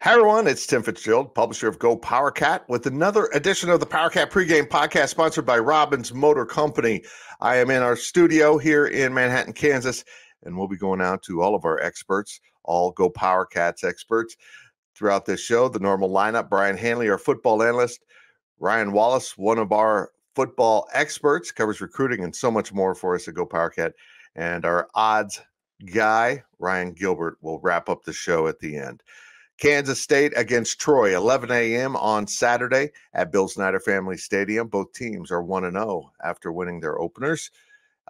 Hi, everyone. It's Tim Fitzgerald, publisher of GoPowercat, with another edition of the Powercat Pregame Podcast sponsored by Robbins Motor Company. I am in our studio here in Manhattan, Kansas, and we'll be going out to all of our experts, all GoPowercat's experts throughout this show. The normal lineup: Brien Hanley, our football analyst; Ryan Wallace, one of our football experts, covers recruiting and so much more for us at GoPowercat; and our odds guy, Ryan Gilbert, will wrap up the show at the end. Kansas State against Troy, 11 a.m. on Saturday at Bill Snyder Family Stadium. Both teams are 1-0 after winning their openers.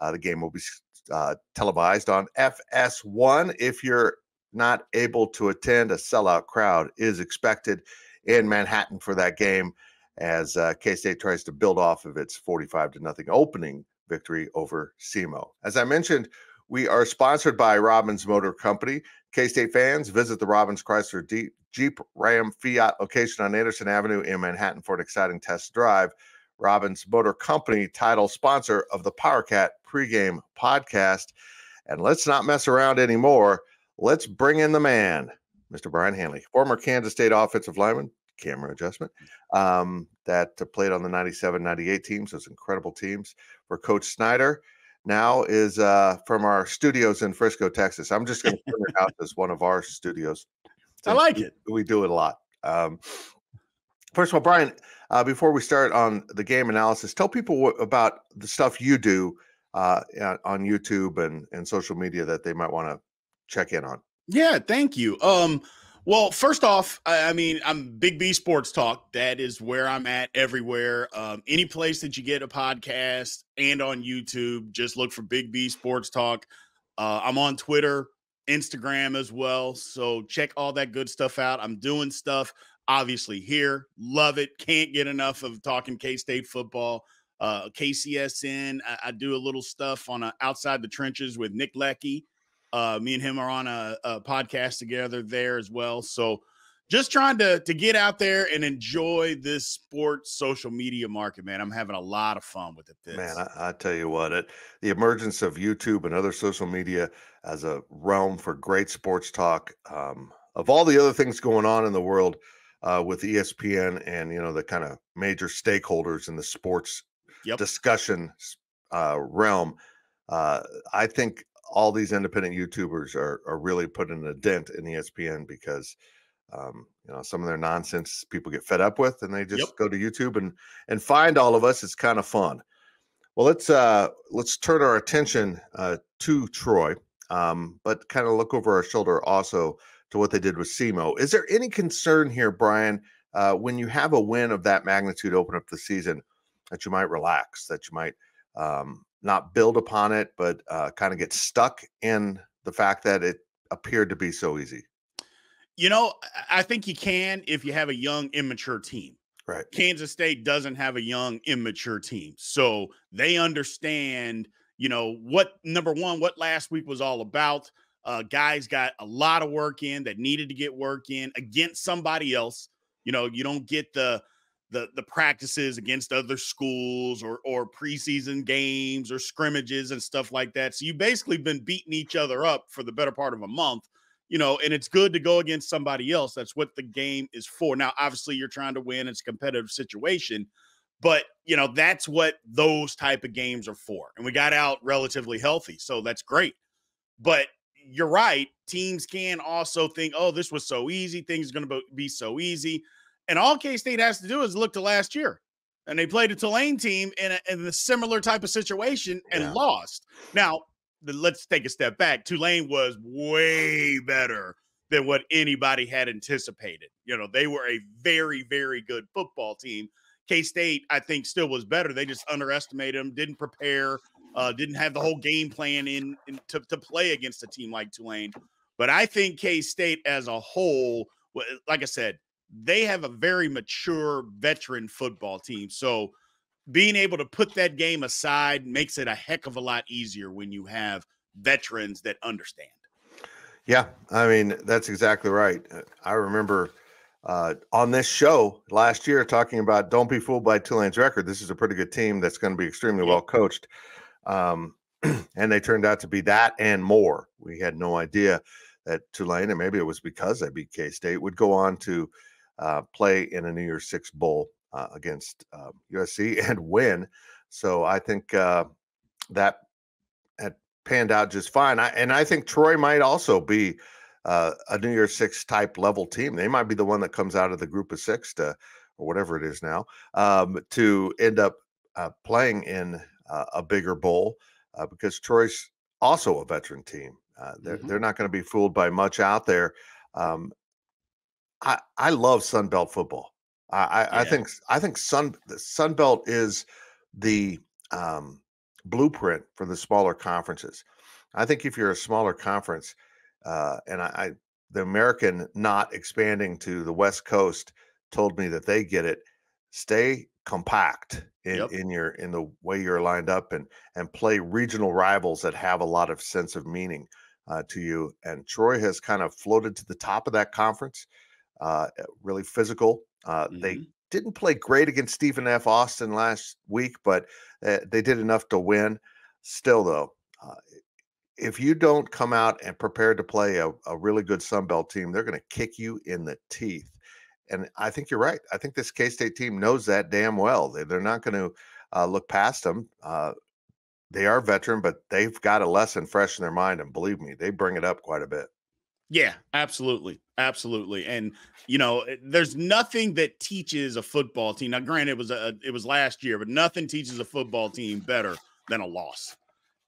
The game will be televised on FS1. If you're not able to attend, a sellout crowd is expected in Manhattan for that game as K-State tries to build off of its 45-0 opening victory over SEMO. As I mentioned, we are sponsored by Robbins Motor Company. K-State fans, visit the Robbins Chrysler Jeep Ram Fiat location on Anderson Avenue in Manhattan for an exciting test drive. Robbins Motor Company, title sponsor of the Powercat Pregame Podcast. And let's not mess around anymore. Let's bring in the man, Mr. Brien Hanley, former Kansas State offensive lineman, camera adjustment, that played on the 97-98 teams, those incredible teams for Coach Snyder. Now is from our studios in Frisco, Texas. I'm just going to turn it out as one of our studios. I like it. We do it a lot. First of all, Brien, before we start on the game analysis, tell people about the stuff you do on YouTube and social media that they might want to check in on. Yeah, thank you. Well, first off, I'm Big B Sports Talk. That is where I'm at everywhere. Any place that you get a podcast and on YouTube, just look for Big B Sports Talk. I'm on Twitter, Instagram as well. So check all that good stuff out. I'm doing stuff, obviously, here. Love it. Can't get enough of talking K-State football. KCSN, I do a little stuff on Outside the Trenches with Nick Leckie. Me and him are on a podcast together there as well. So just trying to get out there and enjoy this sports social media market, man. I'm having a lot of fun with it. Man, I tell you what, the emergence of YouTube and other social media as a realm for great sports talk, of all the other things going on in the world with ESPN and, the kind of major stakeholders in the sports discussion realm, I think all these independent YouTubers are really putting a dent in ESPN because, some of their nonsense people get fed up with, and they just go to YouTube and find all of us. It's kind of fun. Well, let's turn our attention to Troy, but kind of look over our shoulder also to what they did with SEMO. Is there any concern here, Brien, when you have a win of that magnitude open up the season, that you might relax, that you might not build upon it, but kind of get stuck in the fact that it appeared to be so easy? I think you can if you have a young, immature team. Right. Kansas State doesn't have a young, immature team. So they understand, what last week was all about. Guys got a lot of work in that needed to get work in against somebody else. You don't get the practices against other schools or preseason games or scrimmages and stuff like that. So you basically been beating each other up for the better part of a month, and it's good to go against somebody else. That's what the game is for. Now, obviously you're trying to win. It's a competitive situation, but that's what those type of games are for. And we got out relatively healthy. So that's great. But you're right. Teams can also think, oh, this was so easy. Things are going to be so easy. And all K-State has to do is look to last year. And they played a Tulane team in a similar type of situation and lost. Now, let's take a step back. Tulane was way better than what anybody had anticipated. They were a very, very good football team. K-State, I think, still was better. They just underestimated them, didn't prepare, didn't have the whole game plan to play against a team like Tulane. But I think K-State as a whole, like I said, they have a very mature veteran football team. So being able to put that game aside makes it a heck of a lot easier when you have veterans that understand. Yeah, that's exactly right. I remember on this show last year talking about don't be fooled by Tulane's record. This is a pretty good team that's going to be extremely well coached. And they turned out to be that and more. We had no idea that Tulane, and maybe it was because they beat K-State, would go on to play in a New Year's Six bowl against USC and win. So I think that had panned out just fine. I think Troy might also be a New Year's Six type level team. They might be the one that comes out of the group of six or whatever it is now to end up playing in a bigger bowl because Troy's also a veteran team. They're not going to be fooled by much out there. I love Sun Belt football. I think the Sun Belt is the blueprint for the smaller conferences. I think if you're a smaller conference, the American not expanding to the West Coast told me that they get it. Stay compact in the way you're lined up and play regional rivals that have a lot of sense of meaning to you. And Troy has kind of floated to the top of that conference. Really physical. They didn't play great against Stephen F. Austin last week, but they did enough to win. Still, though, if you don't come out and prepare to play a really good Sun Belt team, they're going to kick you in the teeth. And I think you're right. I think this K-State team knows that damn well. They're not going to look past them. They are veteran, but they've got a lesson fresh in their mind. And believe me, they bring it up quite a bit. Yeah, absolutely. Absolutely. And, there's nothing that teaches a football team. Now, granted, it was last year, but nothing teaches a football team better than a loss.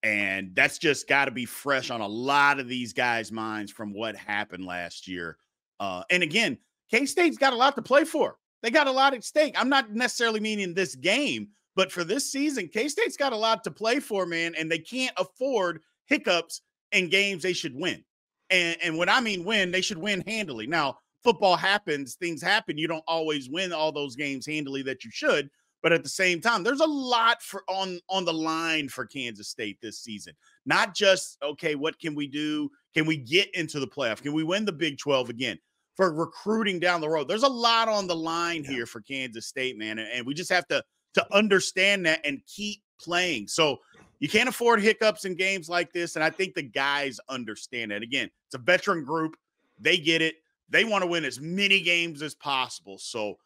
And that's just got to be fresh on a lot of these guys' minds from what happened last year. And again, K-State's got a lot to play for. They got a lot at stake. I'm not necessarily meaning this game, but for this season, K-State's got a lot to play for, man, and they can't afford hiccups in games they should win. And when I mean win, they should win handily. Now, football happens, things happen. You don't always win all those games handily that you should. But at the same time, there's a lot on the line for Kansas State this season. Not just, okay, what can we do? Can we get into the playoff? Can we win the Big 12 again? For recruiting down the road. There's a lot on the line here for Kansas State, man. And we just have to understand that and keep playing. So you can't afford hiccups in games like this. And I think the guys understand that. Again, it's a veteran group. They get it. They want to win as many games as possible. So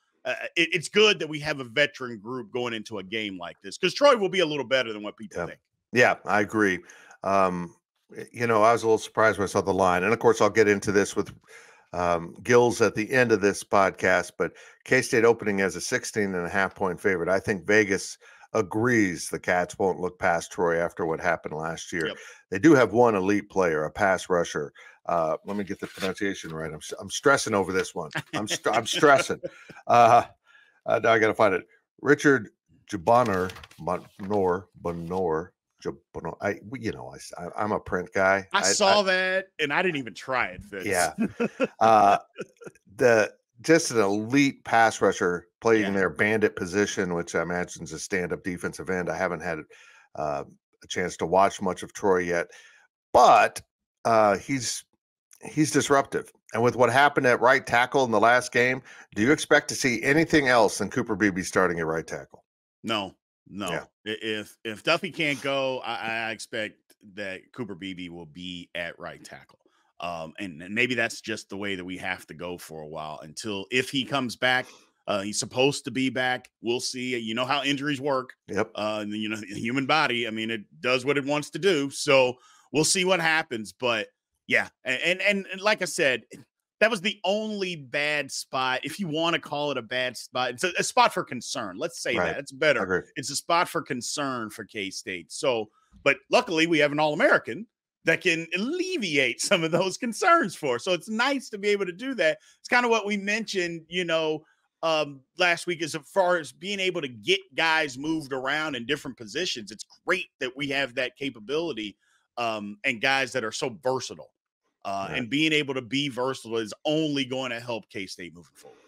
it's good that we have a veteran group going into a game like this because Troy will be a little better than what people think. Yeah, I agree. I was a little surprised when I saw the line. And, of course, I'll get into this with Gills at the end of this podcast. But K-State opening as a 16.5-point favorite. I think Vegas agrees the Cats won't look past Troy after what happened last year. They do have one elite player, a pass rusher. Let me get the pronunciation right. I'm stressing over this one. I'm stressing. Now I got to find it. Richard Jabonor. I'm a print guy. I saw that, and I didn't even try it. Fitz. Yeah. Just an elite pass rusher playing their bandit position, which I imagine is a stand-up defensive end. I haven't had a chance to watch much of Troy yet, but he's disruptive. And with what happened at right tackle in the last game, do you expect to see anything else than Cooper Beebe starting at right tackle? No. Yeah. If Duffy can't go, I expect that Cooper Beebe will be at right tackle. And maybe that's just the way that we have to go for a while if he comes back. He's supposed to be back. We'll see. You know how injuries work. Yep. The human body, it does what it wants to do. So we'll see what happens. But yeah. And like I said, that was the only bad spot. If you want to call it a bad spot, it's a spot for concern. Let's say that. It's better. It's a spot for concern for K-State. So, but luckily we have an All-American that can alleviate some of those concerns for us. So it's nice to be able to do that. It's kind of what we mentioned, last week as far as being able to get guys moved around in different positions. It's great that we have that capability and guys that are so versatile. And being able to be versatile is only going to help K-State moving forward.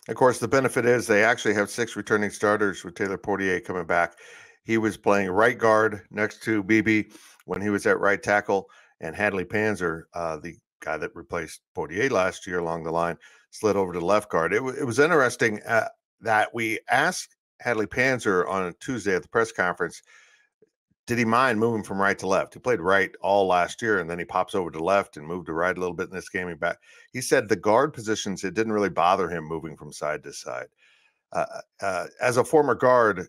Of course, the benefit is they actually have 6 returning starters with Taylor Portier coming back. He was playing right guard next to Beebe when he was at right tackle, and Hadley Panzer, the guy that replaced Portier last year along the line, slid over to left guard. It was interesting that we asked Hadley Panzer on a Tuesday at the press conference, did he mind moving from right to left? He played right all last year, and then he pops over to left and moved to right a little bit in this game. He said the guard positions, it didn't really bother him moving from side to side. As a former guard,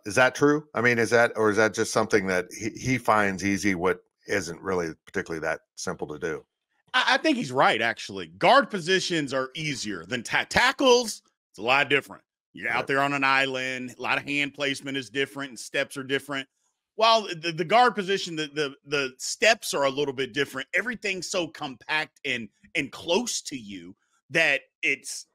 is that true? I mean, is that just something that he finds easy, what isn't really particularly that simple to do? I think he's right, actually. Guard positions are easier than tackles. It's a lot different. You're out there on an island. A lot of hand placement is different and steps are different. While the guard position, the steps are a little bit different. Everything's so compact and close to you that it's,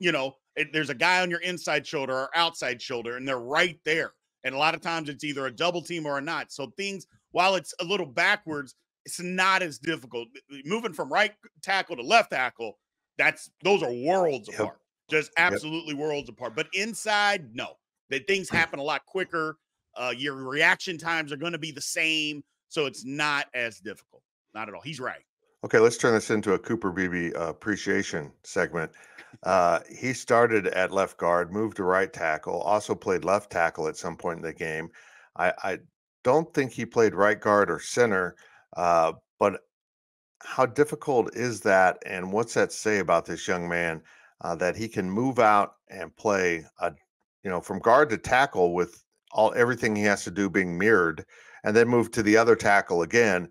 there's a guy on your inside shoulder or outside shoulder, and they're right there. And a lot of times it's either a double team or a not. So things, while it's a little backwards, it's not as difficult. Moving from right tackle to left tackle, those are worlds apart. Just absolutely worlds apart. But inside, no. That things happen a lot quicker. Your reaction times are going to be the same. So it's not as difficult. Not at all. He's right. Okay, let's turn this into a Cooper Beebe appreciation segment. He started at left guard, moved to right tackle, also played left tackle at some point in the game. I don't think he played right guard or center, but how difficult is that, and what's that say about this young man that he can move out and play, from guard to tackle with everything he has to do being mirrored, and then move to the other tackle again?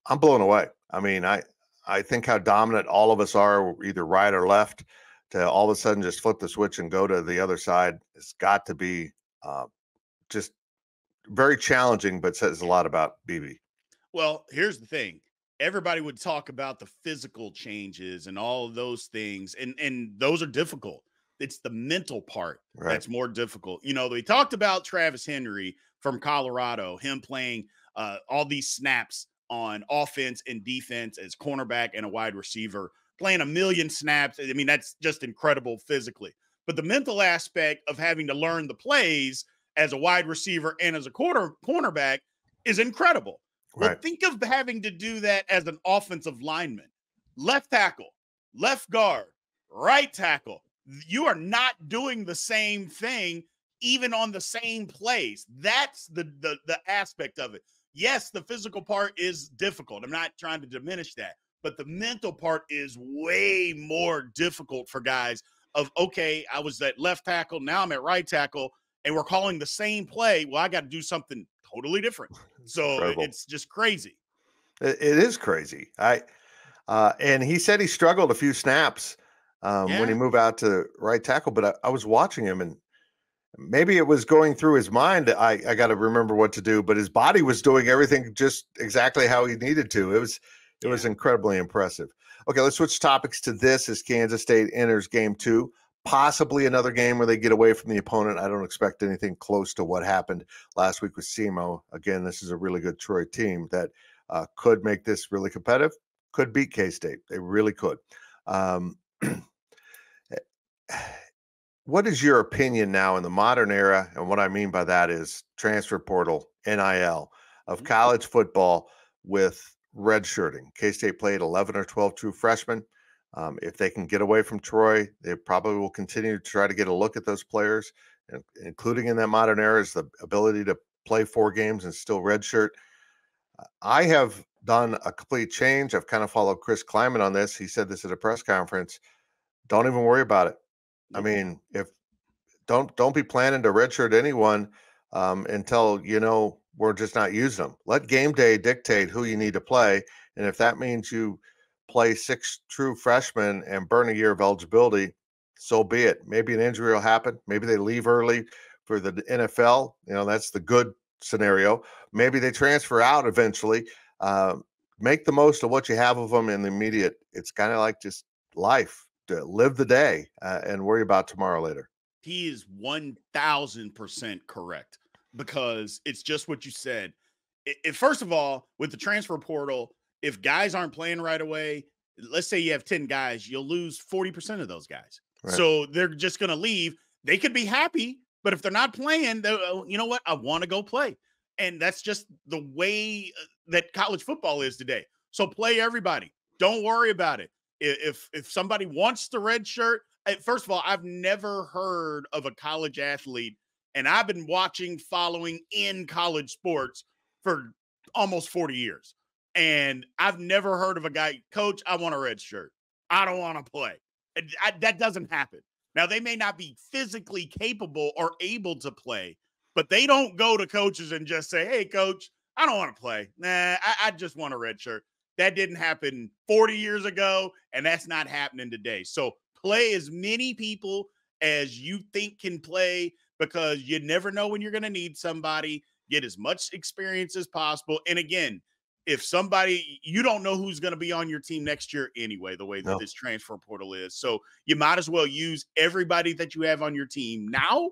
I'm blown away. I mean, I think how dominant all of us are, either right or left, to all of a sudden just flip the switch and go to the other side. It's got to be just very challenging, but says a lot about Beebe. Well, here's the thing. Everybody would talk about the physical changes and all of those things, and those are difficult. It's the mental part that's more difficult. They talked about Travis Henry from Colorado, him playing all these snaps on offense and defense as cornerback and a wide receiver, playing 1 million snaps. I mean, that's just incredible physically. But the mental aspect of having to learn the plays as a wide receiver and as a cornerback is incredible. Right. Well, think of having to do that as an offensive lineman. Left tackle, left guard, right tackle. You are not doing the same thing even on the same plays. That's the aspect of it. Yes, the physical part is difficult. I'm not trying to diminish that, but the mental part is way more difficult for guys okay, I was at left tackle, now I'm at right tackle, and we're calling the same play. Well, I got to do something totally different. So incredible. It's just crazy. It is crazy. And he said he struggled a few snaps when he moved out to right tackle, but I was watching him, and maybe it was going through his mind. I got to remember what to do, but his body was doing everything just exactly how he needed to. It was incredibly impressive. Okay, let's switch topics to this as Kansas State enters game 2, possibly another game where they get away from the opponent. I don't expect anything close to what happened last week with SEMO. Again, this is a really good Troy team that could make this really competitive, could beat K-State. They really could. What is your opinion now in the modern era? And what I mean by that is transfer portal, NIL, of college football with redshirting. K-State played 11 or 12 true freshmen. If they can get away from Troy, they probably will continue to try to get a look at those players, including in that modern era is the ability to play 4 games and still redshirt. I have done a complete change. I've kind of followed Chris Kleiman on this. He said this at a press conference. Don't even worry about it. I mean, if don't be planning to redshirt anyone until we're just not using them. Let game day dictate who you need to play, and if that means you play 6 true freshmen and burn a year of eligibility, so be it. Maybe an injury will happen. Maybe they leave early for the NFL. That's the good scenario. Maybe they transfer out eventually. Make the most of what you have of them in the immediate. It's kind of like just life. To live the day and worry about tomorrow later. He is 1,000% correct, because it's just what you said. First of all, with the transfer portal, if guys aren't playing right away, let's say you have 10 guys, you'll lose 40% of those guys. Right. So they're just going to leave. They could be happy, but if they're not playing, you know what? I want to go play. And that's just the way that college football is today. So play everybody. Don't worry about it. If somebody wants the red shirt, first of all, I've never heard of a college athlete, and I've been following in college sports for almost 40 years. And I've never heard of a guy, coach, I want a red shirt. I don't want to play. That doesn't happen. Now, they may not be physically capable or able to play, but they don't go to coaches and just say, hey, coach, I don't want to play. Nah, I just want a red shirt. That didn't happen 40 years ago, and that's not happening today. So play as many people as you think can play, because you never know when you're going to need somebody. Get as much experience as possible. And again, if somebody, you don't know who's going to be on your team next year anyway, the way that this transfer portal is. So you might as well use everybody that you have on your team now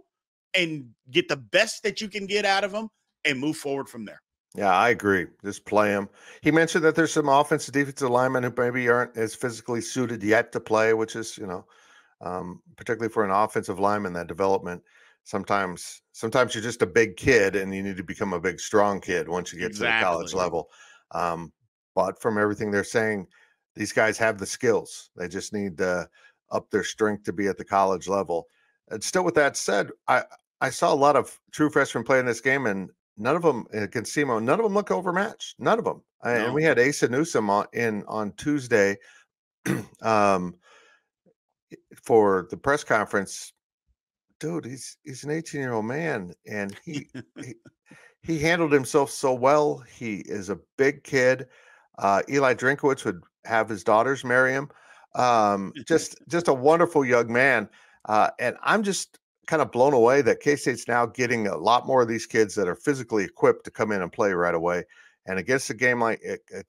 and get the best that you can get out of them and move forward from there. Yeah, I agree. Just play them. He mentioned that there's some offensive, defensive linemen who maybe aren't as physically suited yet to play, which is, particularly for an offensive lineman, that development. Sometimes you're just a big kid and you need to become a big, strong kid once you get to the college level. But from everything they're saying, these guys have the skills. They just need to up their strength to be at the college level. And still, with that said, I saw a lot of true freshmen play in this game, and none of them, none of them look overmatched. None of them. No. And we had Asa Newsome on Tuesday for the press conference. Dude, he's an 18-year-old man, and he handled himself so well. He is a big kid. Eli Drinkowitz would have his daughters marry him. Just a wonderful young man. And I'm just kind of blown away that K-State's now getting a lot more of these kids that are physically equipped to come in and play right away. And against a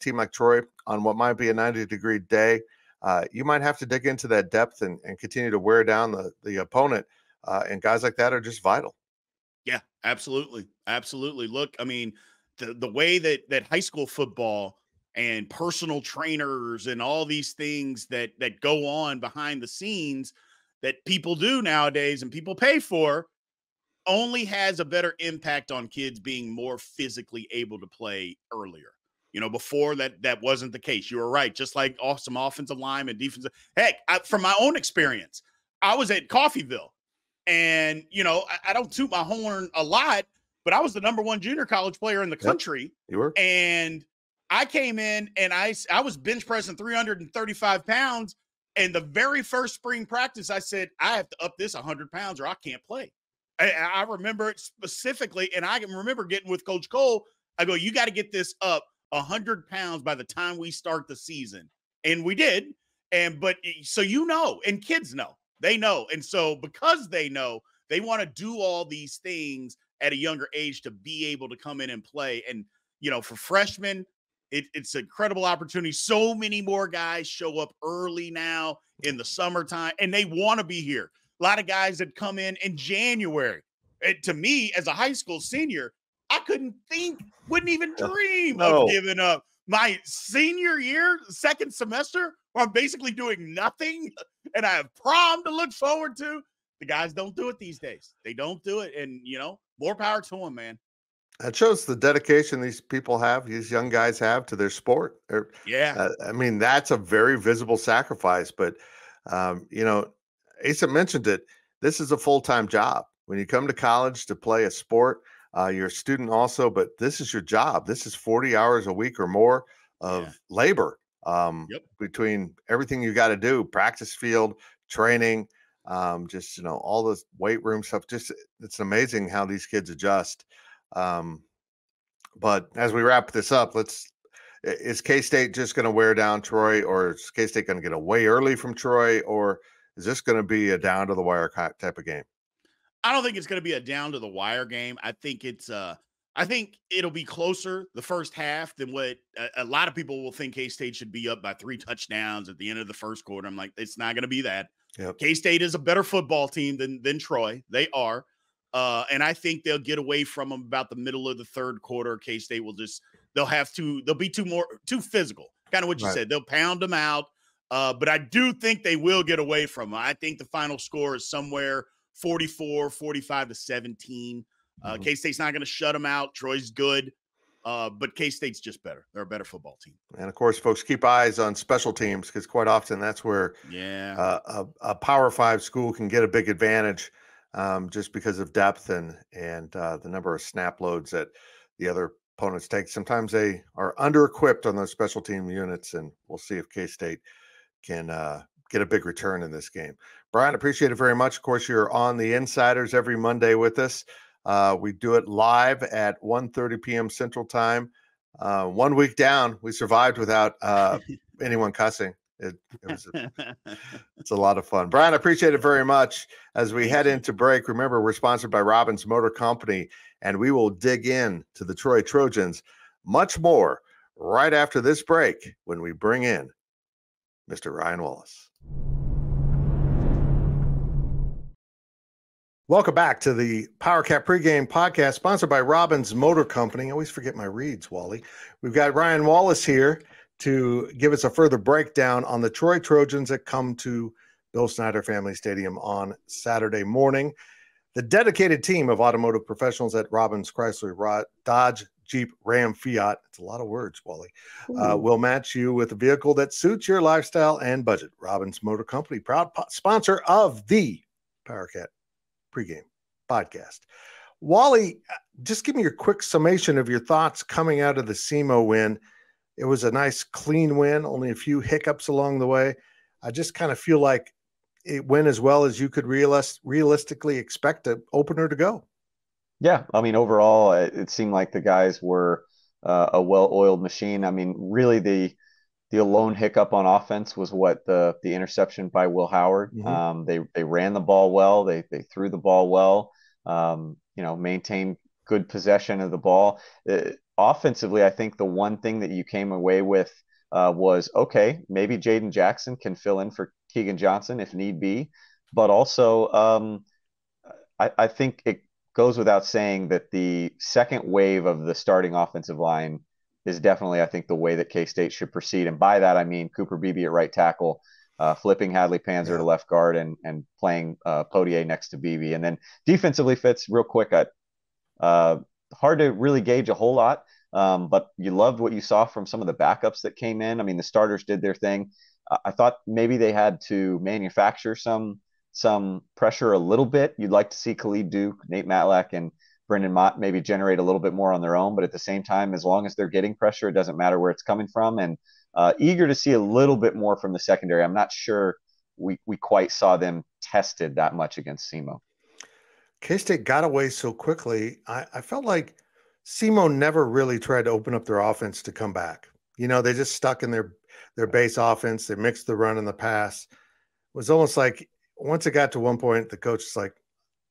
team like Troy on what might be a 90-degree day, you might have to dig into that depth and continue to wear down the opponent. And guys like that are just vital. Yeah, absolutely. Absolutely. Look, I mean, the way that high school football and personal trainers and all these things that go on behind the scenes that people do nowadays and people pay for only has a better impact on kids being more physically able to play earlier. Before that wasn't the case. You were right. Just like awesome offensive line and defensive. Heck, from my own experience, I was at Coffeyville. And, I don't toot my horn a lot, but I was the number one junior college player in the country. Yep, you were. And I came in and I was bench pressing 335 pounds. And the very first spring practice, I said, I have to up this 100 pounds or I can't play. I remember it specifically. And I can remember getting with Coach Cole. I go, you got to get this up 100 pounds by the time we start the season. And we did. And kids know. They know. And so because they know, they want to do all these things at a younger age to be able to come in and play. And, for freshmen, it's an incredible opportunity. So many more guys show up early now in the summertime, and they want to be here. A lot of guys that come in January. And to me, as a high school senior, I wouldn't even dream of giving up my senior year, second semester, where I'm basically doing nothing and I have prom to look forward to. The guys don't do it these days. They don't do it. And, more power to them, man. It shows the dedication these young guys have to their sport. That's a very visible sacrifice. But, Asa mentioned it. This is a full-time job. When you come to college to play a sport, you're a student also, but this is your job. This is 40 hours a week or more of labor between everything you got to do, practice field, training, all this weight room stuff. It's amazing how these kids adjust. But as we wrap this up, is K-State just going to wear down Troy, or is K-State going to get away early from Troy, or is this going to be a down to the wire type of game? I don't think it's going to be a down to the wire game. I think I think it'll be closer the first half than what a lot of people will think. K-State should be up by 3 touchdowns at the end of the first quarter. I'm like, it's not going to be that. Yep. K-State is a better football team than Troy. They are. And I think they'll get away from them about the middle of the third quarter. K-State they'll be too physical. Kind of what you said. They'll pound them out. But I do think they will get away from them. I think the final score is somewhere 45 to 17. K-State's not going to shut them out. Troy's good. But K-State's just better. They're a better football team. And of course, folks, keep eyes on special teams, because quite often that's where a Power 5 school can get a big advantage, just because of depth and the number of snap loads that the other opponents take. Sometimes they are under-equipped on those special team units, and we'll see if K-State can get a big return in this game. Brien, appreciate it very much. Of course, you're on the Insiders every Monday with us. We do it live at 1:30 p.m. Central Time. 1 week down, we survived without anyone cussing. It's a lot of fun. Brien, I appreciate it very much. As we head into break, remember, we're sponsored by Robbins Motor Company, and we will dig in to the Troy Trojans much more right after this break when we bring in Mr. Ryan Wallace. Welcome back to the Powercat Pregame Podcast, sponsored by Robbins Motor Company. I always forget my reads, Wally. We've got Ryan Wallace here to give us a further breakdown on the Troy Trojans that come to Bill Snyder Family Stadium on Saturday morning. The dedicated team of automotive professionals at Robbins Chrysler, Dodge, Jeep, Ram, Fiat, it's a lot of words, Wally, will match you with a vehicle that suits your lifestyle and budget. Robbins Motor Company, proud sponsor of the Powercat Pregame Podcast. Wally, just give me your quick summation of your thoughts coming out of the SEMO win. It was a nice, clean win, only a few hiccups along the way. I just kind of feel like it went as well as you could realistically expect an opener to go. Yeah, I mean, overall, it seemed like the guys were a well-oiled machine. I mean, really, the lone hiccup on offense was what the interception by Will Howard. Mm-hmm. They ran the ball well. They threw the ball well. Maintained good possession of the ball. Offensively, I think the one thing that you came away with was, okay, maybe Jaden Jackson can fill in for Keegan Johnson if need be. But also, I think it goes without saying that the second wave of the starting offensive line is definitely, I think, the way that K-State should proceed. And by that, I mean Cooper Beebe at right tackle, flipping Hadley Panzer to left guard, and playing Potier next to Beebe. And then defensively, Fitz, real quick, hard to really gauge a whole lot. But you loved what you saw from some of the backups that came in. I mean, the starters did their thing. I thought maybe they had to manufacture some pressure a little bit. You'd like to see Khalid Duke, Nate Matlack, and Brendan Mott maybe generate a little bit more on their own. But at the same time, as long as they're getting pressure, it doesn't matter where it's coming from. And eager to see a little bit more from the secondary. I'm not sure we quite saw them tested that much against SEMO. K-State got away so quickly. I felt like SEMO never really tried to open up their offense to come back. You know, they just stuck in their base offense. They mixed the run and the pass. It was almost like once it got to one point, the coach is like,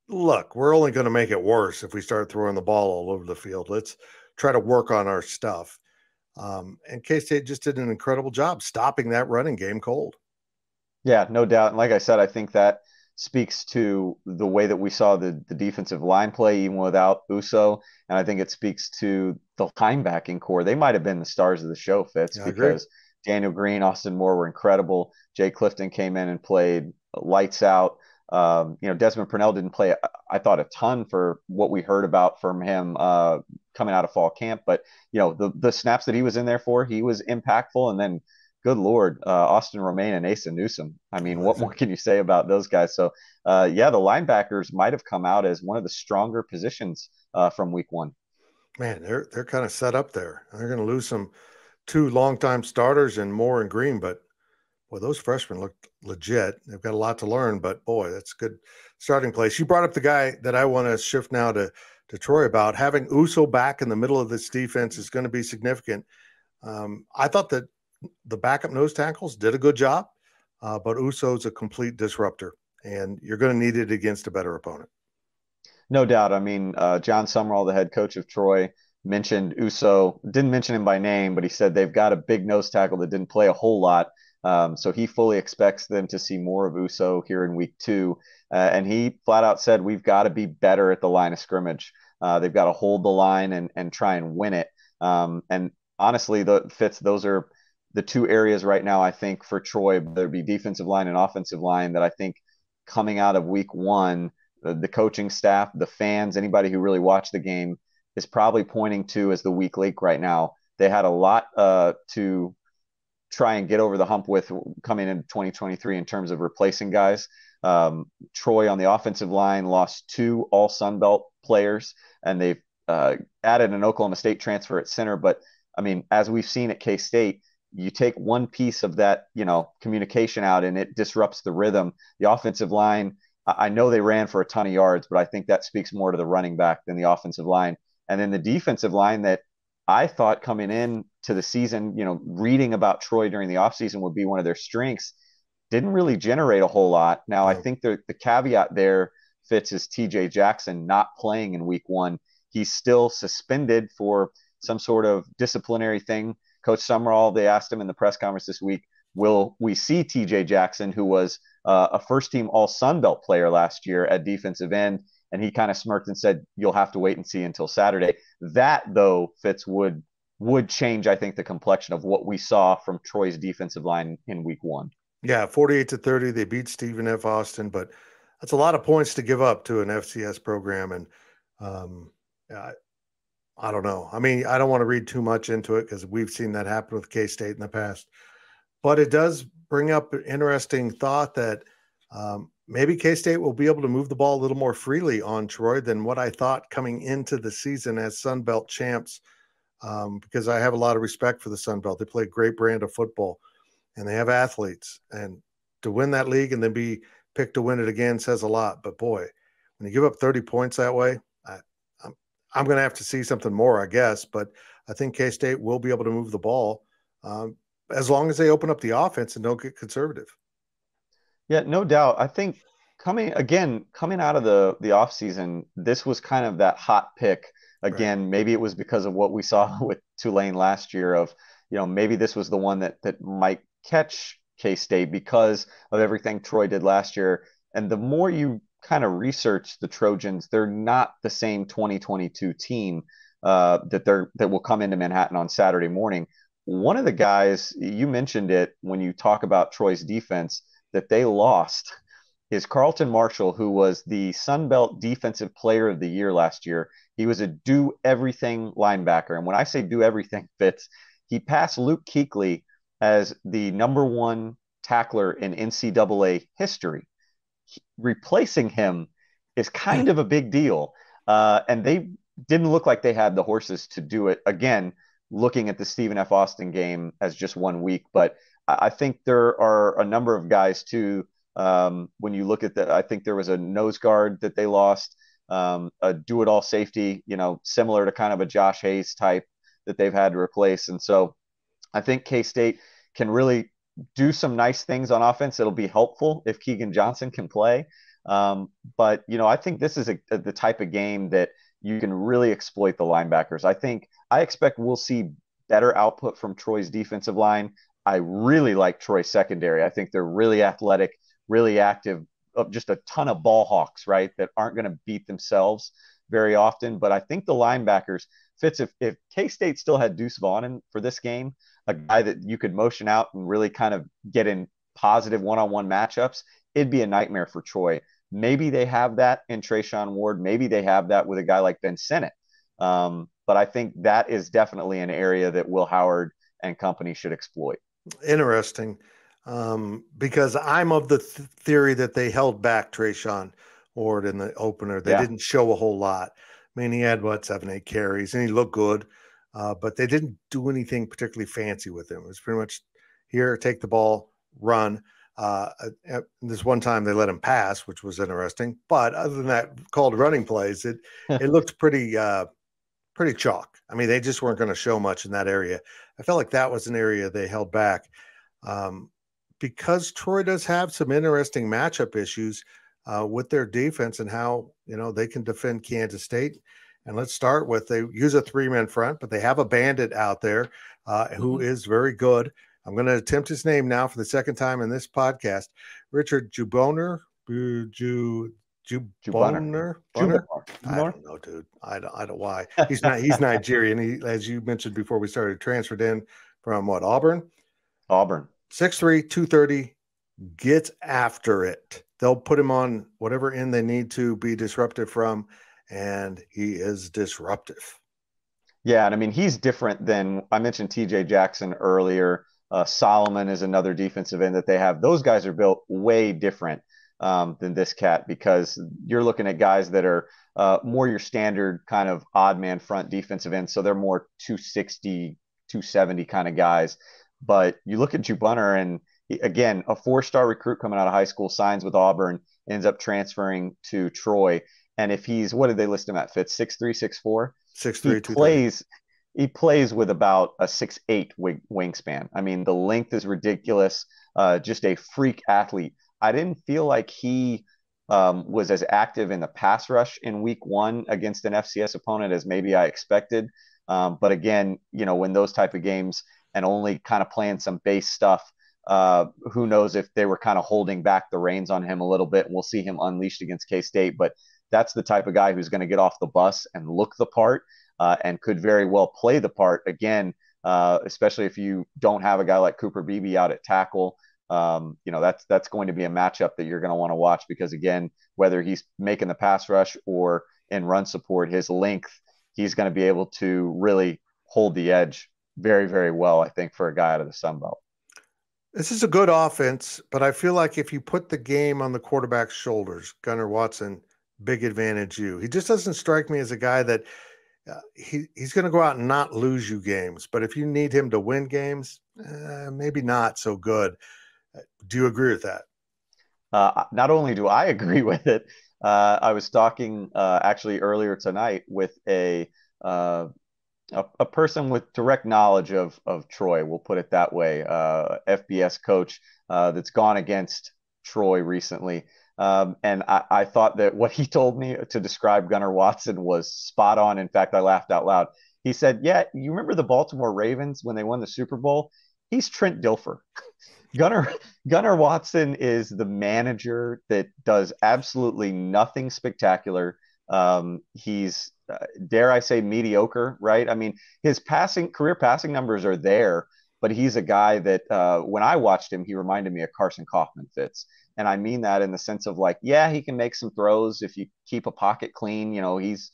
look, we're only going to make it worse if we start throwing the ball all over the field. Let's try to work on our stuff. And K-State just did an incredible job stopping that running game cold. Yeah, no doubt. And like I said, I think that speaks to the way that we saw the defensive line play, even without Uso. And I think it speaks to the linebacking core. They might have been the stars of the show, Fitz, because Daniel Green, Austin Moore were incredible. Jay Clifton came in and played lights out. Desmond Purnell didn't play, I thought, a ton for what we heard about from him coming out of fall camp. But, the snaps that he was in there for, he was impactful. And then, good Lord, Austin Romaine and Asa Newsom. I mean, what more can you say about those guys? So, the linebackers might have come out as one of the stronger positions from week one. Man, they're kind of set up there. They're going to lose two longtime starters and Moore and Green, but boy, those freshmen look legit. They've got a lot to learn, but boy, that's a good starting place. You brought up the guy that I want to shift now to Troy about. Having Uso back in the middle of this defense is going to be significant. I thought that the backup nose tackles did a good job, but Uso's a complete disruptor, and you're going to need it against a better opponent. No doubt. I mean, John Summerall, the head coach of Troy, mentioned Uso, didn't mention him by name, but he said they've got a big nose tackle that didn't play a whole lot. So he fully expects them to see more of Uso here in week 2. And he flat out said, we've got to be better at the line of scrimmage. They've got to hold the line and try and win it. And honestly, those are the two areas right now, I think, for Troy, whether it be defensive line and offensive line, that I think coming out of week 1, the coaching staff, the fans, anybody who really watched the game is probably pointing to as the weak link right now. They had a lot to try and get over the hump with coming into 2023 in terms of replacing guys. Troy on the offensive line lost 2 all Sun Belt players, and they've added an Oklahoma State transfer at center. But I mean, as we've seen at K-State, you take one piece of that, communication out and it disrupts the rhythm. The offensive line, I know they ran for a ton of yards, but I think that speaks more to the running back than the offensive line. And then the defensive line that I thought coming in to the season, reading about Troy during the offseason would be one of their strengths, didn't really generate a whole lot. Now, I think the caveat there, Fitz, is TJ Jackson not playing in week 1. He's still suspended for some sort of disciplinary thing. Coach Summerall, they asked him in the press conference this week, will we see TJ Jackson, who was a first-team All-Sun Belt player last year at defensive end, and he kind of smirked and said, you'll have to wait and see until Saturday. That, though, Fitz, would change, I think, the complexion of what we saw from Troy's defensive line in week 1. Yeah, 48-30, they beat Stephen F. Austin, but that's a lot of points to give up to an FCS program. And I don't know. I mean, I don't want to read too much into it because we've seen that happen with K-State in the past. But it does bring up an interesting thought that maybe K-State will be able to move the ball a little more freely on Troy than what I thought coming into the season as Sun Belt champs, because I have a lot of respect for the Sun Belt. They play a great brand of football, and they have athletes. And to win that league and then be picked to win it again says a lot. But, boy, when you give up 30 points that way, I'm going to have to see something more, I guess. But I think K-State will be able to move the ball as long as they open up the offense and don't get conservative. Yeah, no doubt. I think coming out of the offseason, this was kind of that hot pick. Again, right. Maybe it was because of what we saw with Tulane last year of, maybe this was the one that might catch K-State because of everything Troy did last year. And the more you kind of research the Trojans, they're not the same 2022 team that will come into Manhattan on Saturday morning. One of the guys, you mentioned it when you talk about Troy's defense, that they lost is Carlton Marshall, who was the Sun Belt Defensive Player of the Year last year. He was a do-everything linebacker. And when I say do everything, Fitz, he passed Luke Kuechly as the number 1 tackler in NCAA history. Replacing him is kind of a big deal. And they didn't look like they had the horses to do it. Again, looking at the Stephen F. Austin game as just 1 week. But I think there are a number of guys too. When you look at that, I think there was a nose guard that they lost, a do-it-all safety, similar to kind of a Josh Hayes type that they've had to replace. And so I think K-State can really do some nice things on offense. It'll be helpful if Keegan Johnson can play. But, I think this is the type of game that you can really exploit the linebackers. I expect we'll see better output from Troy's defensive line. I really like Troy's secondary. I think they're really athletic, really active, just a ton of ball hawks, right, that aren't going to beat themselves very often. But I think the linebackers, Fitz, if K-State still had Deuce Vaughn in for this game, a guy that you could motion out and really kind of get in positive one-on-one matchups, it'd be a nightmare for Troy. Maybe they have that in Trayshawn Ward. Maybe they have that with a guy like Ben Sinnott. But I think that is definitely an area that Will Howard and company should exploit. Interesting. Because I'm of the theory that they held back Trayshawn Ward in the opener. They didn't show a whole lot. I mean, he had 7-8 carries and he looked good, but they didn't do anything particularly fancy with him. It was pretty much here, take the ball, run. This one time they let him pass, which was interesting. But other than that, called running plays, it looked pretty chalk. I mean, they just weren't going to show much in that area. I felt like that was an area they held back. Because Troy does have some interesting matchup issues with their defense and how, they can defend Kansas State. And let's start with, they use a 3-man front, but they have a bandit out there who is very good. I'm going to attempt his name now for the second time in this podcast. Richard Juboner. Juboner? I don't know, dude. I don't why. He's Nigerian. He, as you mentioned before we started, transferred in from Auburn? Auburn. 6'3", 230, gets after it. They'll put him on whatever end they need to be disruptive from, and he is disruptive. Yeah, and I mean, he's different than, I mentioned TJ Jackson earlier. Solomon is another defensive end that they have. Those guys are built way different. than this cat, because you're looking at guys that are more your standard kind of odd man front defensive ends. So they're more 260, 270 kind of guys. But you look at Jubunner, and again, a 4-star recruit coming out of high school, signs with Auburn, ends up transferring to Troy. And if he's, what did they list him at, Fitz? 6'3", 6'4"? 6'3", he plays with about a 6'8" wingspan. I mean, the length is ridiculous. Just a freak athlete. I didn't feel like he was as active in the pass rush in week 1 against an FCS opponent as maybe I expected. But again, when those type of games and only kind of playing some base stuff, who knows if they were kind of holding back the reins on him a little bit. And we'll see him unleashed against K-State. But that's the type of guy who's going to get off the bus and look the part, and could very well play the part again, especially if you don't have a guy like Cooper Beebe out at tackle. That's going to be a matchup that you're going to want to watch, because again, whether he's making the pass rush or in run support, his length, he's going to be able to really hold the edge very, very well, I think, for a guy out of the Sun Belt. This is a good offense, but I feel like if you put the game on the quarterback's shoulders, Gunnar Watson, big advantage you. He just doesn't strike me as a guy that he's going to go out and not lose you games. But if you need him to win games, maybe not so good. Do you agree with that? Not only do I agree with it, I was talking actually earlier tonight with a person with direct knowledge of Troy, we'll put it that way, FBS coach that's gone against Troy recently. And I thought that what he told me to describe Gunnar Watson was spot on. In fact, I laughed out loud. He said, yeah, you remember the Baltimore Ravens when they won the Super Bowl? He's Trent Dilfer. Gunnar Watson is the manager that does absolutely nothing spectacular. He's dare I say mediocre, right? I mean, his career passing numbers are there, but he's a guy that when I watched him, he reminded me of Carson Kaufman, Fitz. And I mean that in the sense of like, yeah, he can make some throws if you keep a pocket clean. He's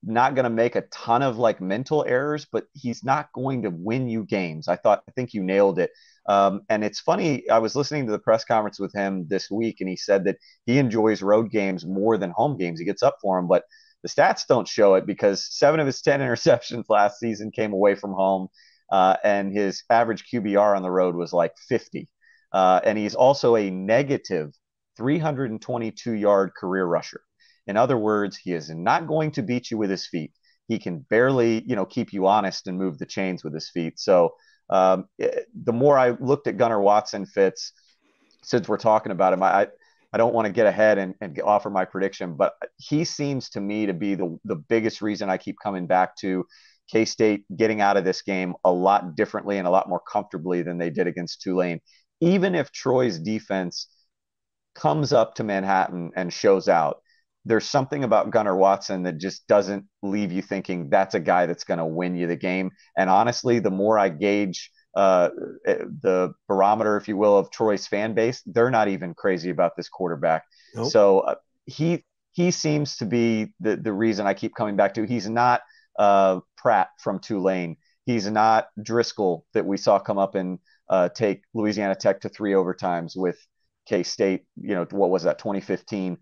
not going to make a ton of like mental errors, but he's not going to win you games. I think you nailed it. And it's funny, I was listening to the press conference with him this week, and he said that he enjoys road games more than home games. He gets up for them, but the stats don't show it, because 7 of his 10 interceptions last season came away from home, and his average QBR on the road was like 50. And he's also a negative 322-yard career rusher. In other words, he is not going to beat you with his feet. He can barely, keep you honest and move the chains with his feet. So the more I looked at Gunnar Watson, Fitz, since we're talking about him, I don't want to get ahead and offer my prediction, but he seems to me to be the biggest reason I keep coming back to K-State getting out of this game a lot differently and a lot more comfortably than they did against Tulane. Even if Troy's defense comes up to Manhattan and shows out, there's something about Gunnar Watson that just doesn't leave you thinking that's a guy that's going to win you the game. And honestly, the more I gauge the barometer, if you will, of Troy's fan base, they're not even crazy about this quarterback. Nope. So he seems to be the reason I keep coming back to. He's not Pratt from Tulane. He's not Driscoll that we saw come up and take Louisiana Tech to 3 overtimes with K-State. What was that, 2015?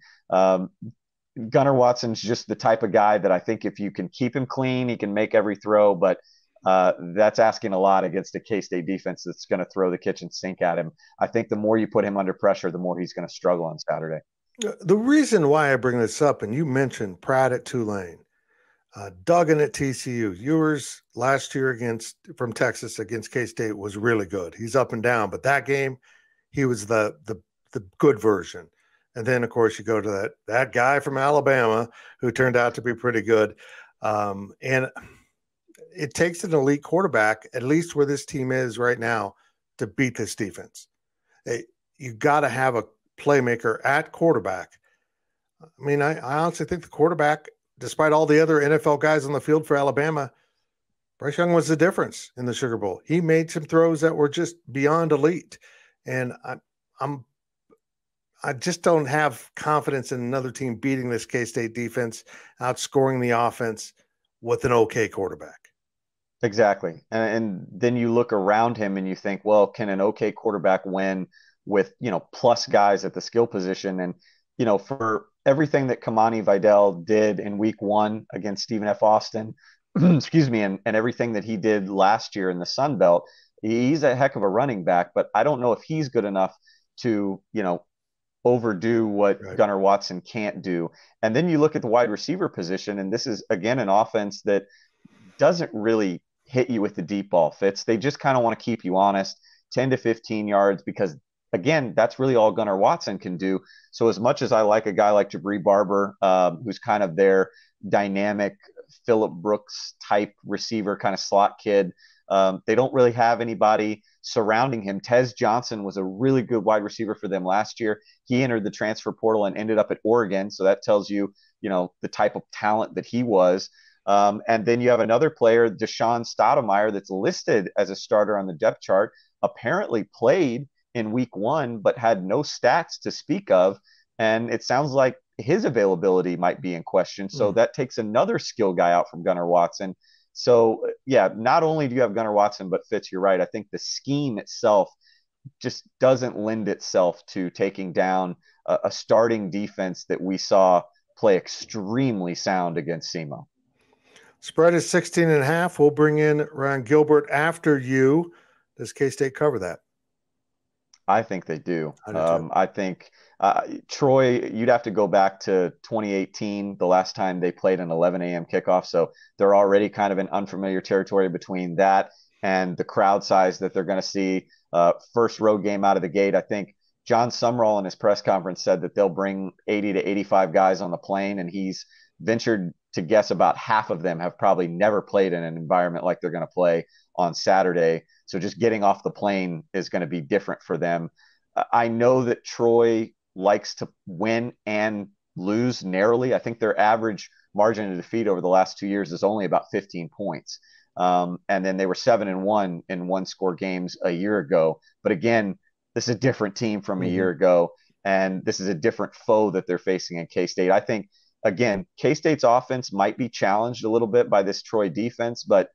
Gunnar Watson's just the type of guy that I think if you can keep him clean, he can make every throw, but that's asking a lot against a K-State defense that's going to throw the kitchen sink at him. I think the more you put him under pressure, the more he's going to struggle on Saturday. The reason why I bring this up, and you mentioned Pratt at Tulane, Duggan at TCU, Ewers last year from Texas against K-State was really good. He's up and down, but that game, he was the good version. And then, of course, you go to that guy from Alabama who turned out to be pretty good. And it takes an elite quarterback, at least where this team is right now, to beat this defense. You got to have a playmaker at quarterback. I mean, I honestly think the quarterback, despite all the other NFL guys on the field for Alabama, Bryce Young was the difference in the Sugar Bowl. He made some throws that were just beyond elite. And I just don't have confidence in another team beating this K-State defense, outscoring the offense with an okay quarterback. Exactly. And then you look around him and you think, well, can an okay quarterback win with, plus guys at the skill position. And, for everything that Kamani Vidal did in week 1 against Stephen F. Austin, excuse me, and everything that he did last year in the Sun Belt, he's a heck of a running back, but I don't know if he's good enough to, overdo what Gunnar Watson can't do. And then you look at the wide receiver position, and this is, again, an offense that doesn't really hit you with the deep ball, Fitz. They just kind of want to keep you honest, 10 to 15 yards, because, again, that's really all Gunnar Watson can do. So as much as I like a guy like Jabri Barber, who's kind of their dynamic Phillip Brooks type receiver, kind of slot kid, they don't really have anybody surrounding him. Tez Johnson was a really good wide receiver for them last year. He entered the transfer portal and ended up at Oregon. So that tells you, the type of talent that he was. And then you have another player, Deshaun Stoudemire, that's listed as a starter on the depth chart, apparently played in week 1, but had no stats to speak of. And it sounds like his availability might be in question. So that takes another skill guy out from Gunnar Watson. So, yeah, not only do you have Gunnar Watson, but Fitz, you're right. I think the scheme itself just doesn't lend itself to taking down a starting defense that we saw play extremely sound against SEMO. Spread is 16.5. We'll bring in Ryan Gilbert after you. Does K-State cover that? I think they do. I think Troy, you'd have to go back to 2018, the last time they played an 11 a.m. kickoff. So they're already kind of in unfamiliar territory between that and the crowd size that they're going to see. First road game out of the gate. I think John Sumrall in his press conference said that they'll bring 80 to 85 guys on the plane, and he's ventured to guess about half of them have probably never played in an environment like they're going to play on Saturday. So just getting off the plane is going to be different for them. I know that Troy likes to win and lose narrowly. I think their average margin of defeat over the last 2 years is only about 15 points. And then they were 7-1 in one-score games a year ago. But again, this is a different team from a year ago, and this is a different foe that they're facing in K-State. I think, again, K-State's offense might be challenged a little bit by this Troy defense, but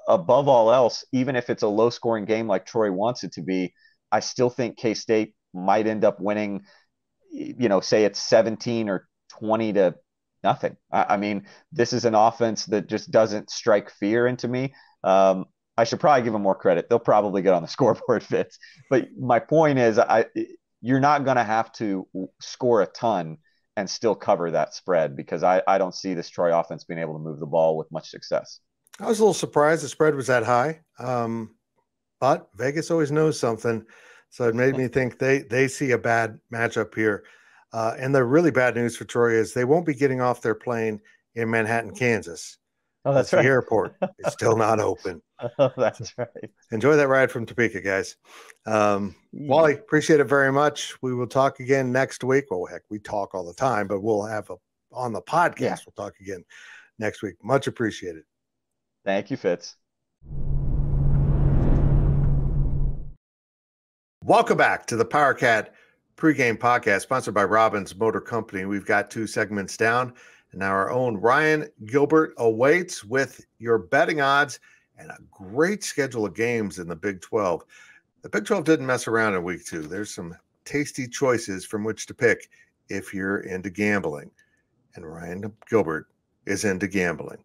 above all else, even if it's a low-scoring game like Troy wants it to be, I still think K-State might end up winning, say it's 17 or 20 to nothing. I mean, this is an offense that just doesn't strike fear into me. I should probably give them more credit. They'll probably get on the scoreboard, Fitz. But my point is, you're not going to have to score a ton and still cover that spread, because I don't see this Troy offense being able to move the ball with much success. I was a little surprised the spread was that high, but Vegas always knows something. So it made me think they see a bad matchup here. And the really bad news for Troy is they won't be getting off their plane in Manhattan, Kansas. Oh, that's right. The airport is still not open. Oh, that's right. Enjoy that ride from Topeka, guys. Wally, appreciate it very much. We will talk again next week. Well, heck, we talk all the time, but we'll have on the podcast. Yeah. We'll talk again next week. Much appreciated. Thank you, Fitz. Welcome back to the Powercat Pregame Podcast, sponsored by Robbins Motor Company. We've got 2 segments down, and now our own Ryan Gilbert awaits with your betting odds and a great schedule of games in the Big 12. The Big 12 didn't mess around in week 2. There's some tasty choices from which to pick if you're into gambling, and Ryan Gilbert is into gambling.